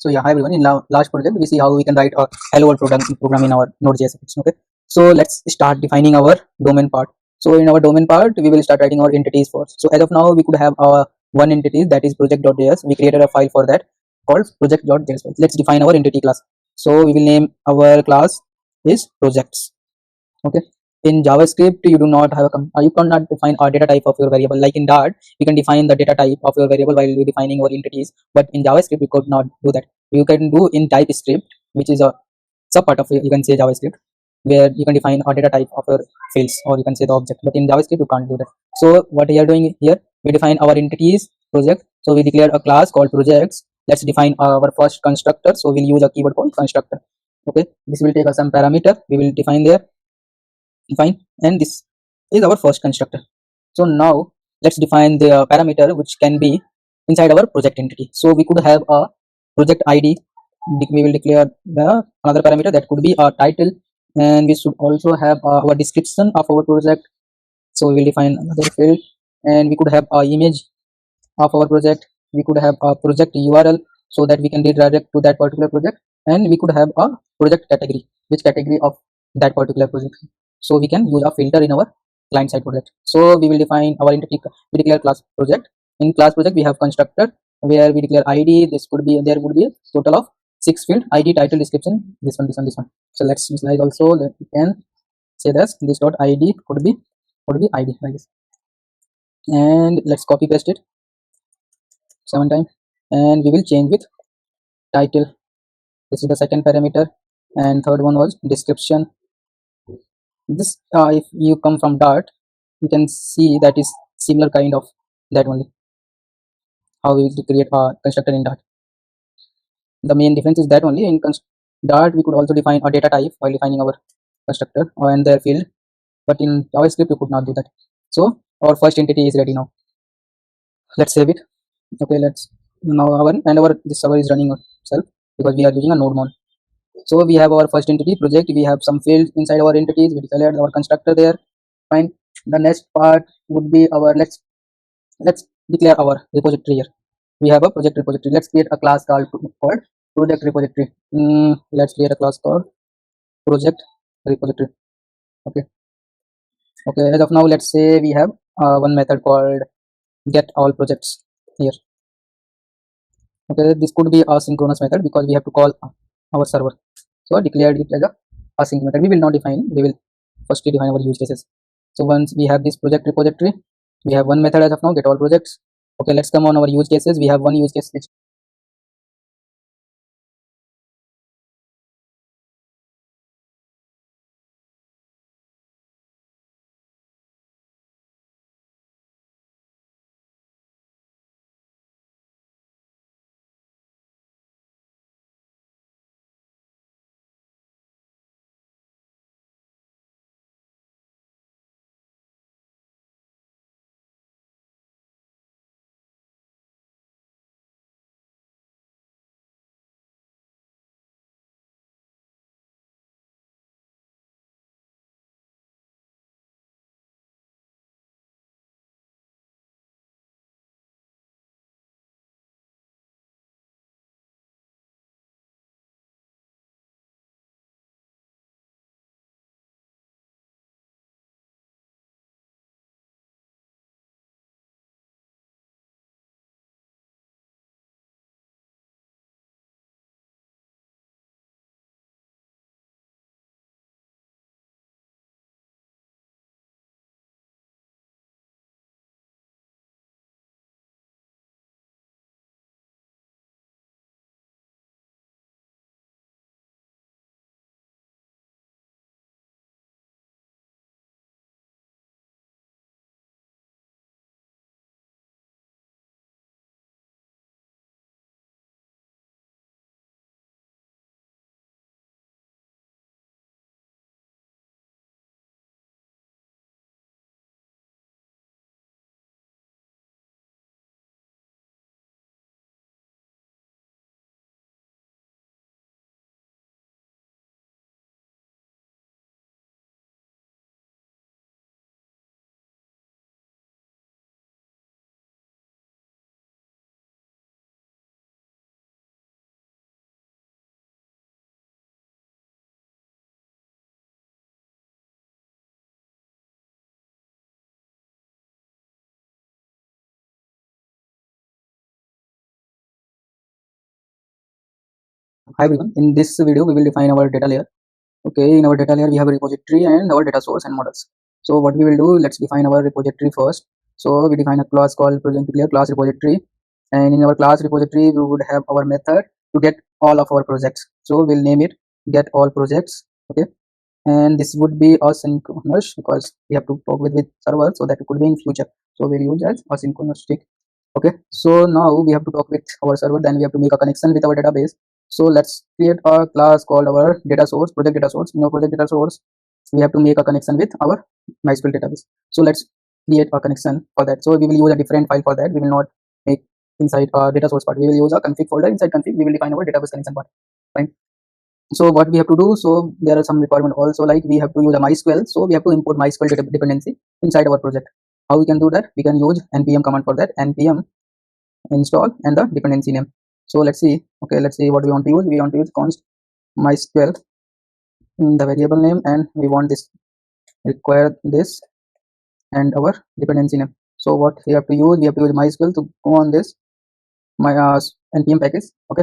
So yeah, hi everyone. In last project, we see how we can write a hello world program in our Node.js application. Okay, so let's start defining our domain part. So in our domain part, we will start writing our entities first. So as of now, we could have our one entity, that is project.js. We created a file for that called project.js. Let's define our entity class. So we will name our class is projects. Okay, in JavaScript you do not have you cannot define a data type of your variable. Like in Dart, you can define the data type of your variable while you defining your entities, but in JavaScript you could not do that. You can do in TypeScript, which is a subpart of, you can say, JavaScript, where you can define a data type of your fields, or you can say the object, but in JavaScript you can't do that. So what we are doing here, we define our entities project. So we declare a class called projects. Let's define our first constructor. So we'll use a keyword called constructor. Okay, this will take us some parameter, we will define there. Fine, and this is our first constructor. So now let's define the parameter which can be inside our project entity. So we could have a project id. We will declare the another parameter that could be a title, and we should also have our description of our project. So we will define another field, and we could have a image of our project. We could have a project url so that we can redirect to that particular project, and we could have a project category, which category of that particular project. So we can use a filter in our client side project. So we will define our entity. We declare class project. In class project we have constructor where we declare id. This could be, there would be a total of 6 field: id, title, description, this one. So let's initialize also, that we can say this dot id could be id like this, and let's copy paste it 7 times, and we will change with title. This is the second parameter, and third one was description. This if you come from Dart, you can see that is similar kind of that only, how we create a constructor in Dart. The main difference is that only in Dart we could also define a data type while defining our constructor and their field, but in JavaScript you could not do that. So our first entity is ready now. Let's save it. Okay, let's now our this server is running itself because we are using a node mon. So we have our first entity project. We have some fields inside our entities. We declared our constructor there. Fine. The next part would be our let's declare our repository here. We have a project repository. Let's create a class called project repository. Let's create a class called project repository. Okay. Okay. As of now, let's say we have one method called get all projects here. Okay, this could be a synchronous method because we have to call our server. So I declared it as a async method. We will not define, we will firstly define our use cases. So once we have this project repository, we have one method as of now, get all projects. Okay, let's come on our use cases. We have one use case which Hi everyone, in this video we will define our data layer. Okay, in our data layer we have a repository and our data source and models. So what we will do, let's define our repository first. So we define a class called project declare class repository, and in our class repository we would have our method to get all of our projects. So we'll name it get all projects. Okay, and this would be asynchronous because we have to talk with server, so that it could be in future. So we'll use as asynchronous tick. Okay, so now we have to talk with our server, then we have to make a connection with our database. So let's create a class called our data source, project data source. In our project data source we have to make a connection with our MySQL database. So let's create a connection for that. So we will use a different file for that. We will not make inside our data source part. We will use a config folder. Inside config we will define our database connection part. Fine. So what we have to do, so there are some requirement also, like we have to use a MySQL. So we have to import MySQL dependency inside our project. How we can do that? We can use npm command for that. Npm install and the dependency name. So let's see. Okay, let's see what we want to use. We want to use const MySQL in the variable name, and we want this require this and our dependency name. So what we have to use? We have to use MySQL to go on this my npm package. Okay,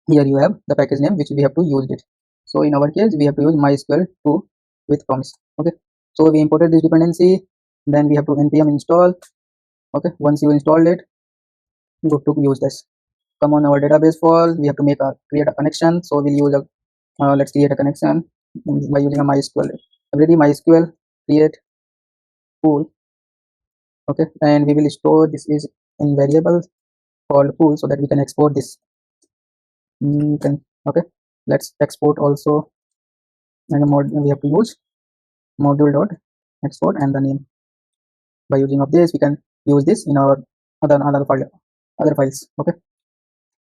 here you have the package name which we have to use it. So in our case we have to use MySQL 2 with promise. Okay, so we imported this dependency, then we have to npm install. Okay, once you installed it, good to use this. Come on our database file, we have to create a connection. So we'll use a let's create a connection by using a MySQL. Already MySQL create pool. Okay, and we will store this is in variable called pool, so that we can export this. Okay, let's export also, and we have to use module dot export and the name. By using of this we can use this in our other files. Okay,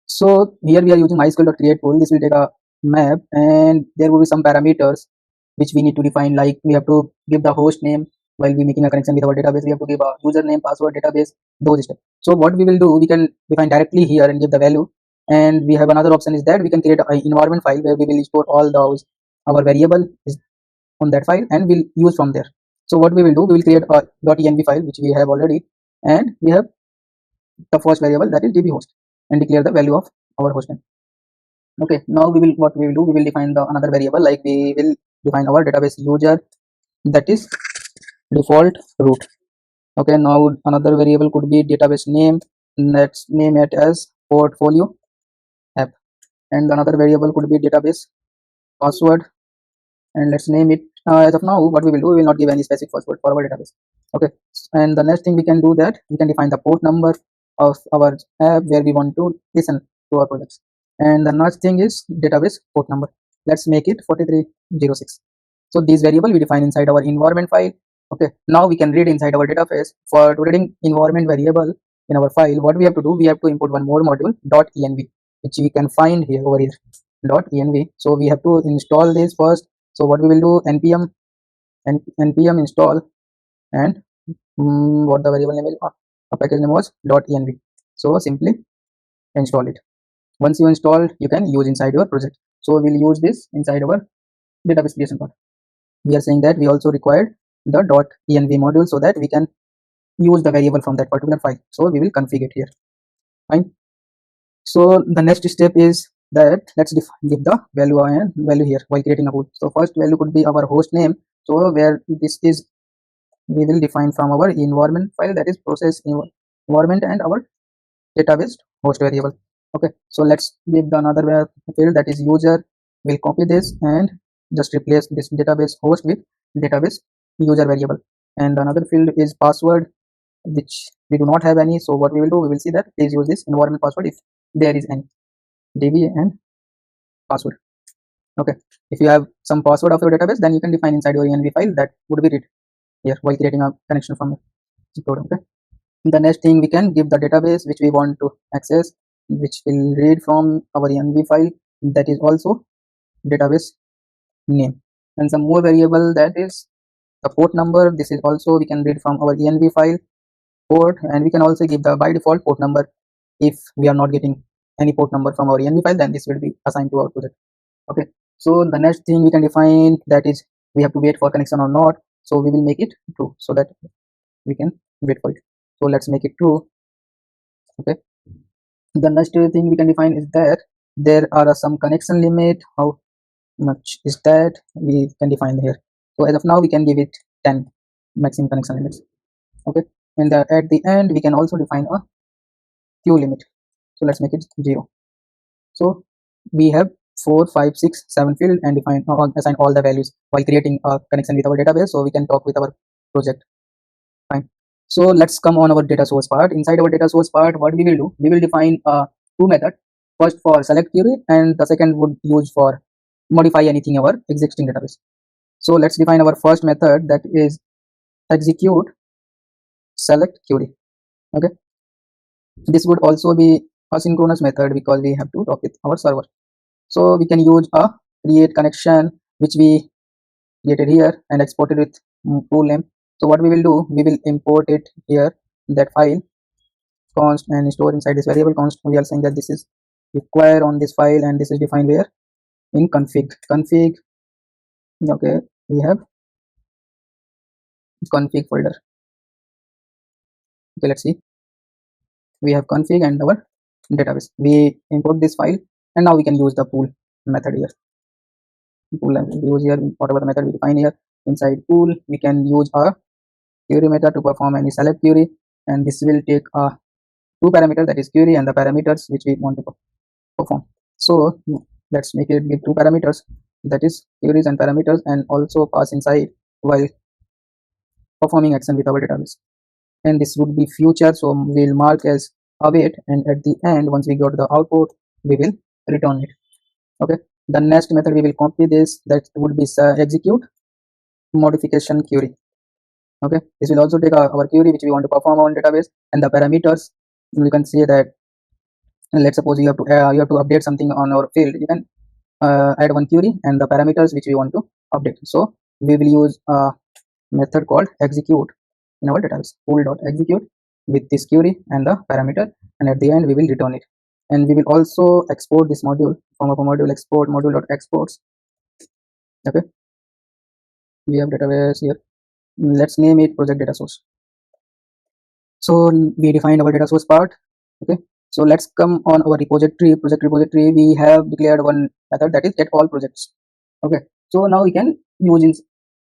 so here we are using MySQL.create pool. This will take a map, and there will be some parameters which we need to define, like we have to give the host name while we making a connection with our database. We have to give a username, password, database, those stuff. So what we will do, we can define directly here and give the value. And we have another option is that we can create an environment file where we will store all those our variable is on that file, and we'll use from there. So what we will do, we will create a .env file which we have already, and we have the first variable, that is dbhost, and declare the value of our hostname. Okay, now what we will do, we will define the another variable, like we will define our database user, that is default root. Okay, now another variable could be database name, let's name it as portfolio app, and another variable could be database password, and let's name it as of now what we will do, we will not give any specific password for our database. Okay, and the next thing we can do, that we can define the port number of our app where we want to listen to our products. And the next thing is database port number, let's make it 4306. So these variable we define inside our environment file. Okay, now we can read inside our database. For reading environment variable in our file, what we have to do, we have to import one more module .env, which we can find here over here .env. So we have to install this first. So what we will do, npm and npm install, and what the variable name is, a package name was .env. So simply install it. Once you install, you can use inside your project. So we'll use this inside our database creation part. We are saying that we also required the .env module so that we can use the variable from that particular file. So we will configure it here. Fine. So the next step is that let's give the value here while creating a pool. So first value could be our host name. So where this is, we will define from our environment file, that is process environment, and our database host variable. Okay, so let's give the another field, that is user. We'll copy this and just replace this database host with database user variable. And another field is password, which we do not have any. So what we will do, we will see that please use this environment password if there is any, db and password. Okay, if you have some password of your database, then you can define inside your env file, that would be read here while creating a connection from it. Okay, the next thing, we can give the database which we want to access, which will read from our env file, that is also database name, and some more variable, that is the port number. This is also we can read from our env file port, and we can also give the by default port number. If we are not getting any port number from our env file, then this will be assigned to our project. Okay, so the next thing we can define, that is we have to wait for connection or not. So we will make it true so that we can wait for it. So let's make it true. Okay, the next thing we can define is that there are some connection limit. How much is that? We can define here. So as of now we can give it 10 maximum connection limits. Okay, and at the end we can also define a queue limit. So let's make it 0. So we have 4, 5, 6, 7 field and define assign all the values while creating a connection with our database, so we can talk with our project. Fine. So let's come on our data source part. Inside our data source part, what we will do, we will define two methods. First for select query, and the second would use for modify anything in our existing database. So let's define our first method, that is execute select query. Okay, this would also be asynchronous method because we have to talk with our server. So we can use a create connection which we created here and exported with pool name. So what we will do, we will import it here, that file const, and store inside this variable const. We are saying that this is required on this file, and this is defined where in config. Okay, we have config folder. Okay, let's see, we have config and our database. We import this file, and now we can use the pool method here. Pool use here whatever the method we define here. Inside pool we can use a query method to perform any select query, and this will take a two parameters, that is query and the parameters which we want to perform. So let's make it give two parameters, that is queries and parameters, and also pass inside while performing action with our database. And this would be future, so we'll mark as await, and at the end once we go to the output we will return it. Okay, the next method we will copy this, that would be execute modification query. Okay, this will also take our query which we want to perform on database, and the parameters, you can say that let's suppose you have to update something on our field, you can add one query and the parameters which we want to update. So we will use a method called execute in our database, pool.execute with this query and the parameter, and at the end we will return it. And we will also export this module from a module export module.exports. Okay, we have database here, let's name it project data source. So we defined our data source part. Okay, so let's come on our project repository. We have declared one method, that is get all projects. Okay, so now we can use in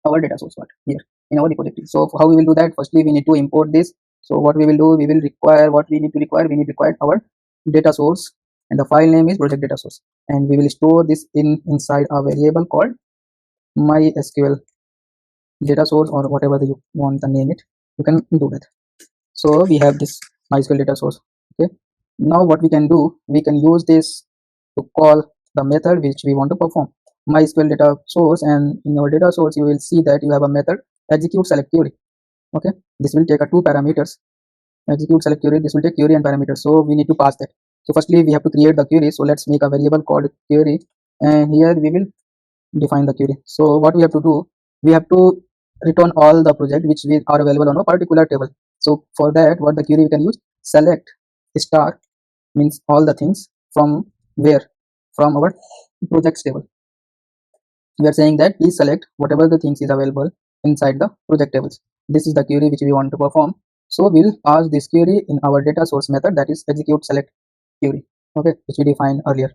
our data source part here in our repository. So how we will do that, firstly we need to import this. So what we will do, we will require what we need to require, we need to require our data source, and the file name is project data source, and we will store this inside a variable called mysql data source, or whatever you want to name it, you can do that. So we have this mysql data source. Okay, now what we can do, we can use this to call the method which we want to perform mysql data source, and in your data source you will see that you have a method execute select query. Okay, this will take a two parameters, execute select query, this will take query and parameters, so we need to pass that. So firstly we have to create the query, so let's make a variable called query, and here we will define the query. So what we have to do, we have to return all the project which we are available on a particular table. So for that, what the query we can use, select star means all the things from where, from our projects table. We are saying that please select whatever the things is available inside the project tables. This is the query which we want to perform, so we'll pass this query in our data source method, that is execute select query. Okay, which we defined earlier.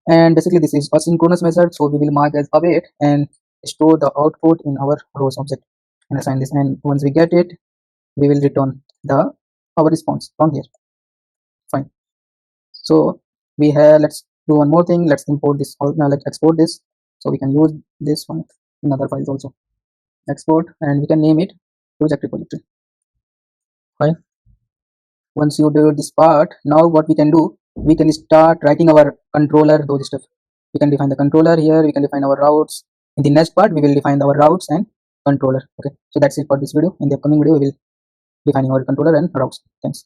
And basically this is asynchronous method, so we will mark as await and store the output in our rows object and assign this, and once we get it we will return our response from here. Fine. So we have, let's do one more thing, let's import this, let's export this, so we can use this one in other files also. Export, and we can name it project repository. Fine. Once you do this part, now what we can do, we can start writing our controller, those stuff. We can define the controller here, we can define our routes. In the next part we will define our routes and controller. Okay, so that's it for this video. In the upcoming video we will defining our controller and routes. Thanks.